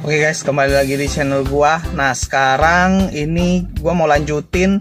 Oke guys, kembali lagi di channel gua. Nah, sekarang ini gua mau lanjutin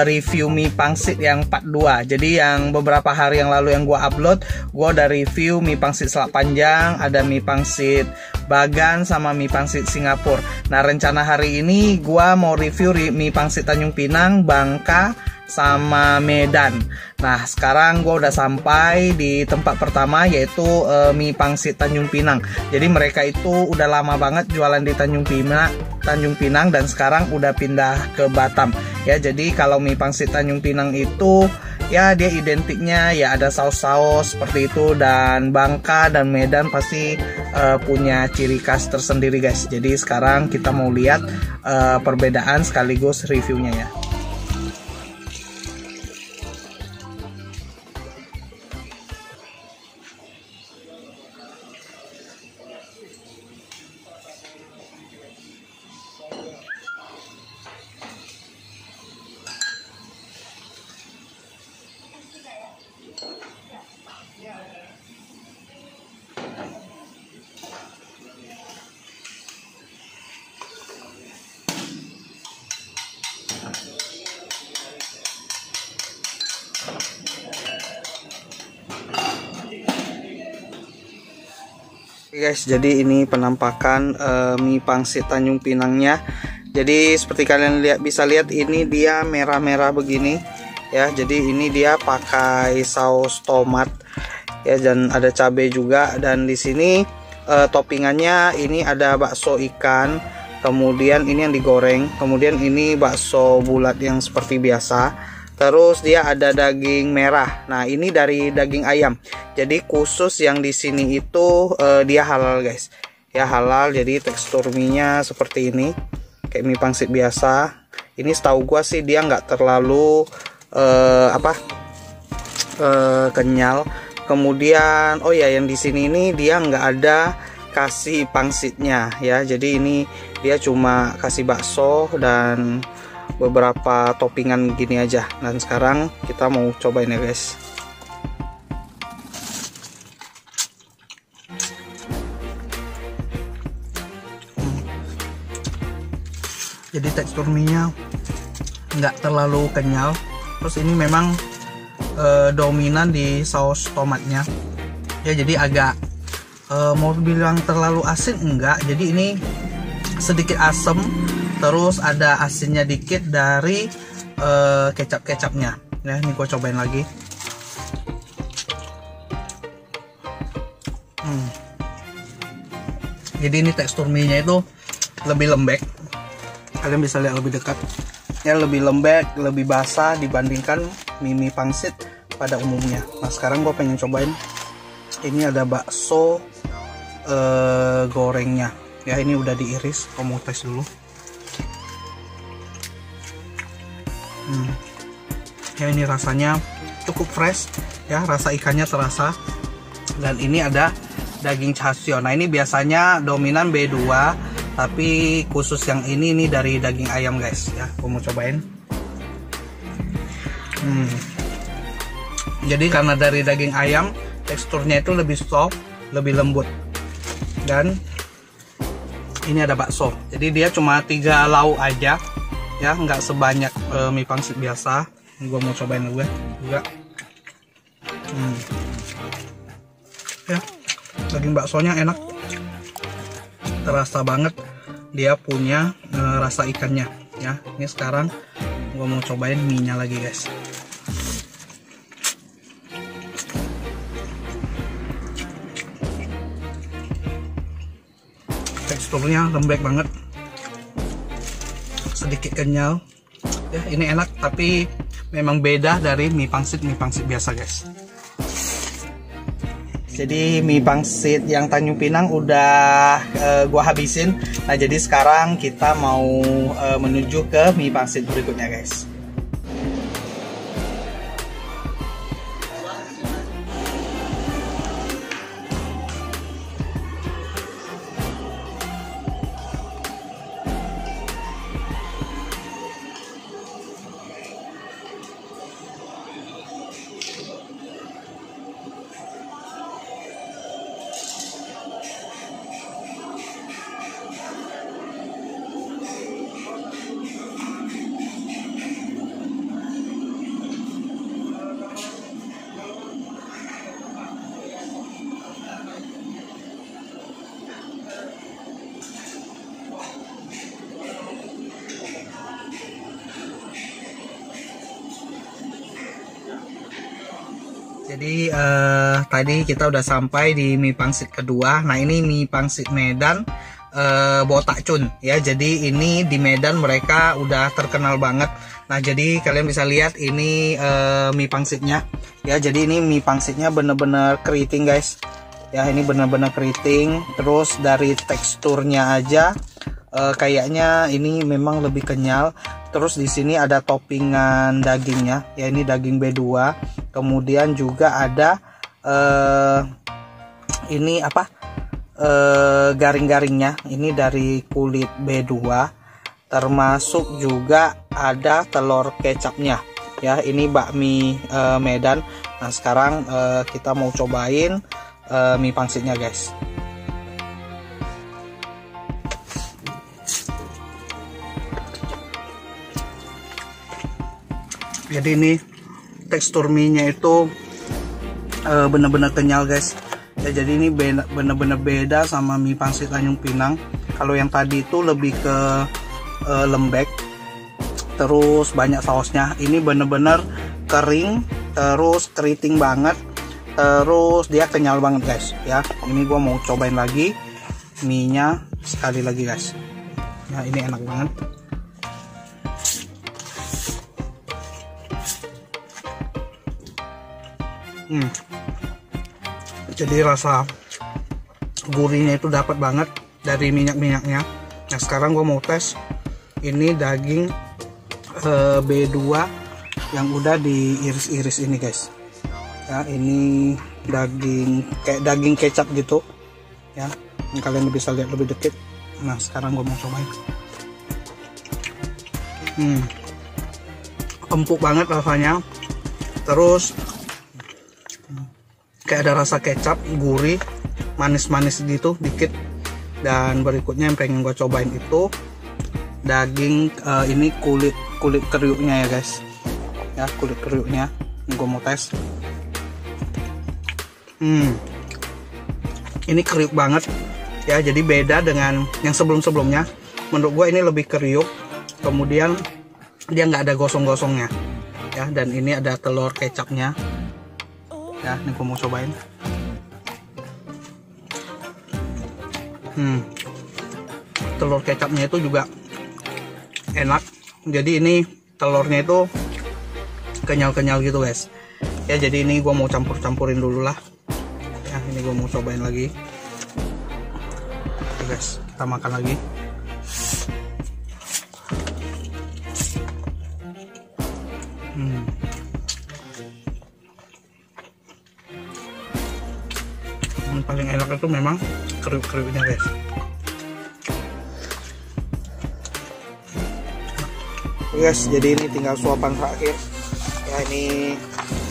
review mie pangsit yang part 2. Jadi yang beberapa hari yang lalu yang gua upload, gua udah review mie pangsit Selat Panjang, ada mie pangsit Bagan sama mie pangsit Singapura. Nah, rencana hari ini gua mau review mie pangsit Tanjung Pinang, Bangka sama Medan. Nah, sekarang gue udah sampai di tempat pertama, yaitu mie pangsit Tanjung Pinang. Jadi mereka itu udah lama banget jualan di Tanjung Pinang dan sekarang udah pindah ke Batam. Ya, jadi kalau mie pangsit Tanjung Pinang itu ya dia identiknya ya ada saus-saus seperti itu, dan Bangka dan Medan pasti punya ciri khas tersendiri guys. Jadi sekarang kita mau lihat perbedaan sekaligus reviewnya ya. Guys, jadi ini penampakan mie pangsit Tanjung Pinangnya. Jadi seperti kalian bisa lihat, ini dia merah-merah begini ya. Jadi ini dia pakai saus tomat ya, dan ada cabai juga. Dan di sini toppingannya ini ada bakso ikan, kemudian ini yang digoreng, kemudian ini bakso bulat yang seperti biasa. Terus dia ada daging merah. Nah, ini dari daging ayam. Jadi khusus yang di sini itu dia halal guys. Ya halal. Jadi tekstur mie-nya seperti ini, kayak mie pangsit biasa. Ini setahu gua sih dia nggak terlalu kenyal. Kemudian oh ya, yang di sini ini dia nggak ada kasih pangsitnya ya. Jadi ini dia cuma kasih bakso dan beberapa toppingan gini aja. Dan sekarang kita mau cobain ya guys. Jadi tekstur mie-nya nggak terlalu kenyal. Terus ini memang dominan di saus tomatnya ya, jadi agak mau bilang terlalu asin enggak. Jadi ini sedikit asam, terus ada asinnya dikit dari kecap-kecapnya ya. Ini gue cobain lagi. Jadi ini tekstur mie nya itu lebih lembek, kalian bisa lihat lebih dekat ya, lebih lembek, lebih basah dibandingkan mie pangsit pada umumnya. Nah, sekarang gue pengen cobain ini ada bakso gorengnya ya. Ini udah diiris, gue mau tes dulu. Ya, ini rasanya cukup fresh ya, rasa ikannya terasa. Dan ini ada daging chasio. Nah, ini biasanya dominan B2, tapi khusus yang ini dari daging ayam guys ya. Aku mau cobain. Jadi karena dari daging ayam, teksturnya itu lebih soft, lebih lembut. Dan ini ada bakso. Jadi dia cuma 3 lauk aja ya, nggak sebanyak mie pangsit biasa. Gue mau cobain juga. Ya, daging baksonya enak, terasa banget dia punya rasa ikannya ya. Ini sekarang gue mau cobain mie nya lagi guys. Teksturnya lembek banget, sedikit kenyal ya. Ini enak, tapi memang beda dari mie pangsit biasa guys. Jadi mie pangsit yang Tanjung Pinang udah gua habisin. Nah, jadi sekarang kita mau menuju ke mie pangsit berikutnya guys. Jadi tadi kita udah sampai di mie pangsit kedua. Nah ini mie pangsit Medan Botak Cun ya. Jadi ini di Medan mereka udah terkenal banget. Nah jadi kalian bisa lihat ini mie pangsitnya ya. Jadi ini mie pangsitnya bener-bener keriting guys. Ya ini bener-bener keriting. Terus dari teksturnya aja kayaknya ini memang lebih kenyal. Terus di sini ada toppingan dagingnya ya. Ini daging B2. Kemudian juga ada ini apa? Garing-garingnya ini dari kulit B2, termasuk juga ada telur kecapnya ya. Ini bakmi Medan. Nah sekarang kita mau cobain mie pangsitnya guys. Jadi ini tekstur mie-nya itu bener-bener kenyal guys. Ya, jadi ini bener-bener beda sama mie pangsit Tanjung Pinang. Kalau yang tadi itu lebih ke lembek, terus banyak sausnya. Ini bener-bener kering, terus keriting banget, terus dia kenyal banget guys. Ya, ini gua mau cobain lagi mie-nya sekali lagi guys. Nah ini enak banget. Jadi rasa gurihnya itu dapat banget dari minyak-minyaknya. Nah sekarang gue mau tes ini daging B2 yang udah diiris-iris ini guys ya. Ini daging kayak daging kecap gitu ya, yang kalian bisa lihat lebih deket. Nah sekarang gue mau cobain. Empuk banget rasanya, terus kayak ada rasa kecap, gurih, manis-manis gitu dikit. Dan berikutnya yang pengen gue cobain itu daging ini kulit kriuknya ya guys ya, kulit kriuknya ini gue mau tes. Ini kriuk banget ya, jadi beda dengan yang sebelum-sebelumnya. Menurut gue ini lebih kriuk, kemudian dia nggak ada gosong-gosongnya ya. Dan ini ada telur kecapnya ya, ini gue mau cobain. Telur kecapnya itu juga enak. Jadi ini telurnya itu kenyal-kenyal gitu guys ya. Jadi ini gue mau campur-campurin dulu lah ya. Ini gue mau cobain lagi. Oke guys, kita makan lagi. Yang paling enak itu memang kriuk-kriuknya guys. Guys, jadi ini tinggal suapan terakhir ya. Ini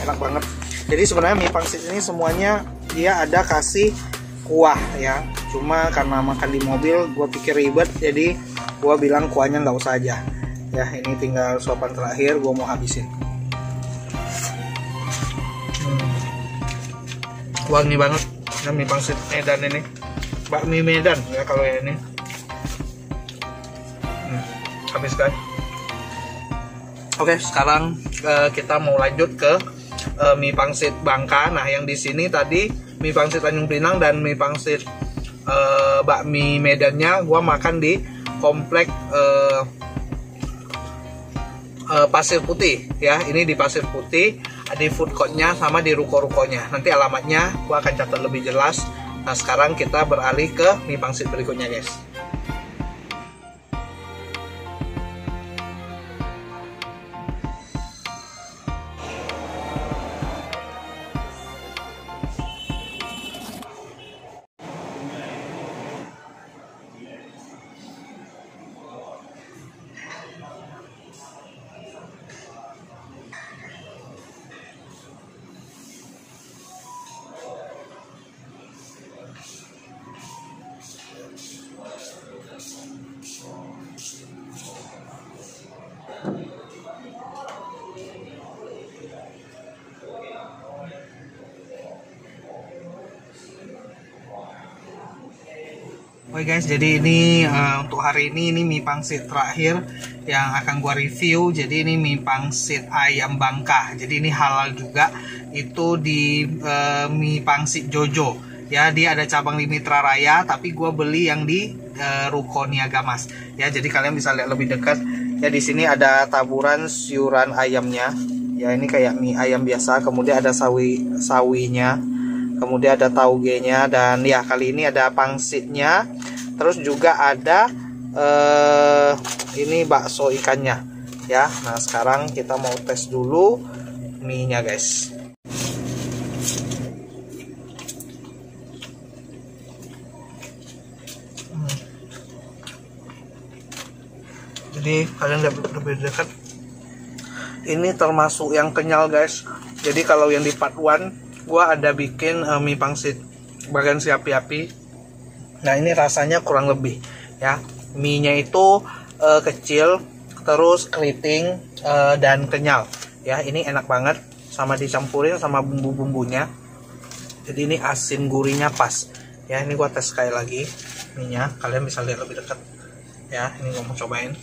enak banget. Jadi sebenarnya mie pangsit ini semuanya dia ada kasih kuah ya. Cuma karena makan di mobil gue pikir ribet, jadi gue bilang kuahnya nggak usah aja ya. Ini tinggal suapan terakhir, gue mau habisin. Wangi banget ya mie pangsit Medan ini, bakmi Medan ya kalau yang ini. Habis guys. Oke, sekarang kita mau lanjut ke mie pangsit Bangka. Nah yang di sini tadi mie pangsit Tanjung Pinang dan mie pangsit bakmi Medannya gua makan di komplek Pasir Putih ya. Ini di Pasir Putih, di food courtnya sama di ruko-rukonya. Nanti alamatnya gua akan catat lebih jelas. Nah sekarang kita beralih ke mie pangsit berikutnya guys. Oke guys, jadi ini untuk hari ini mie pangsit terakhir yang akan gua review. Jadi ini mie pangsit ayam Bangka. Jadi ini halal juga. Itu di mie pangsit Jojo. Ya, dia ada cabang di Mitra Raya, tapi gua beli yang di Ruko Niaga Mas. Ya, jadi kalian bisa lihat lebih dekat. Ya, di sini ada taburan sayuran ayamnya. Ya, ini kayak mie ayam biasa. Kemudian ada sawinya. Kemudian ada tauge-nya, dan ya kali ini ada pangsitnya. Terus juga ada ini bakso ikannya ya. Nah, sekarang kita mau tes dulu mie-nya guys. Jadi kalian lihat lebih dekat. Ini termasuk yang kenyal guys. Jadi kalau yang di part 1 gua ada bikin mie pangsit bagian si api-api. Nah, ini rasanya kurang lebih ya. Mie-nya itu kecil, terus keriting dan kenyal. Ya, ini enak banget sama dicampurin sama bumbu-bumbunya. Jadi ini asin gurihnya pas. Ya, ini gua tes sekali lagi mie-nya. Kalian bisa lihat lebih dekat. Ya, ini gua mau cobain.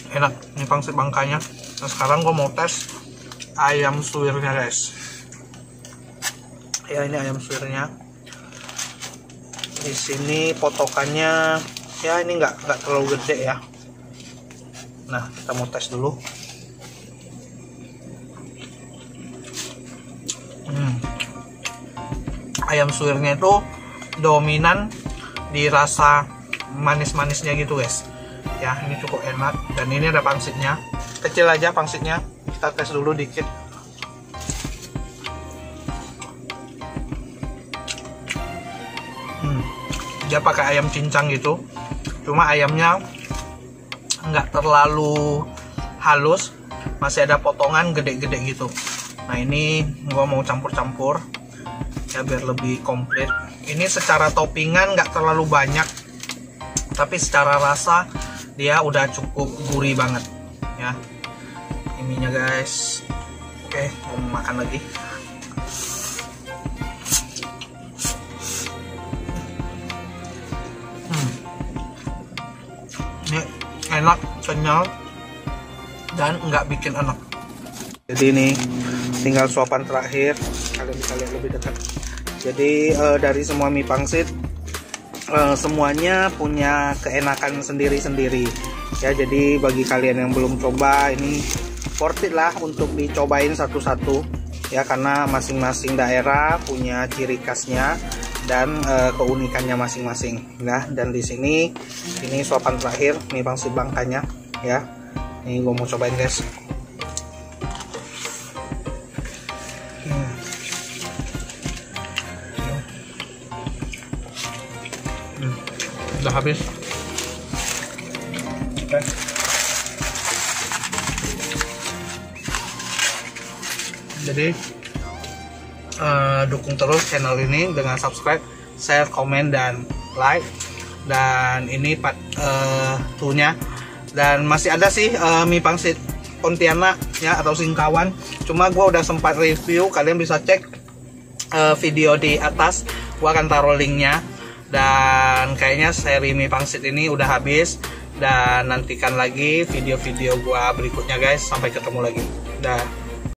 Enak ini pangsit Bangkanya. Nah, sekarang gue mau tes ayam suwirnya guys. Ya, ini ayam suwirnya. Di sini potongannya ya ini nggak terlalu gede ya. Nah, kita mau tes dulu. Ayam suwirnya itu dominan di rasa manis-manisnya gitu guys. Ya, ini cukup enak. Dan ini ada pangsitnya. Kecil aja pangsitnya. Kita tes dulu dikit. Dia pakai ayam cincang gitu. Cuma ayamnya nggak terlalu halus. Masih ada potongan gede-gede gitu. Nah, ini gua mau campur-campur ya biar lebih komplit. Ini secara toppingan nggak terlalu banyak, tapi secara rasa dia udah cukup gurih banget ya. Ininya guys. Oke, mau makan lagi. Ini enak, kenyal, dan nggak bikin enak. Jadi ini tinggal suapan terakhir. Kalian bisa lihat lebih dekat. Jadi dari semua mie pangsit semuanya punya keenakan sendiri-sendiri ya. Jadi bagi kalian yang belum coba, ini worth it lah untuk dicobain satu-satu ya, karena masing-masing daerah punya ciri khasnya dan keunikannya masing-masing. Nah, dan di sini ini suapan terakhir mie pangsit Bangkanya ya. Ini gue mau cobain guys. Udah habis. Oke. Jadi dukung terus channel ini dengan subscribe, share, komen, dan like. Dan ini part 2-nya. Dan masih ada sih mie pangsit Pontianak ya, atau Singkawan. Cuma gua udah sempat review. Kalian bisa cek video di atas. Gua akan taruh linknya. Dan kayaknya seri mie pangsit ini udah habis. Dan nantikan lagi video-video gua berikutnya guys. Sampai ketemu lagi. Dah.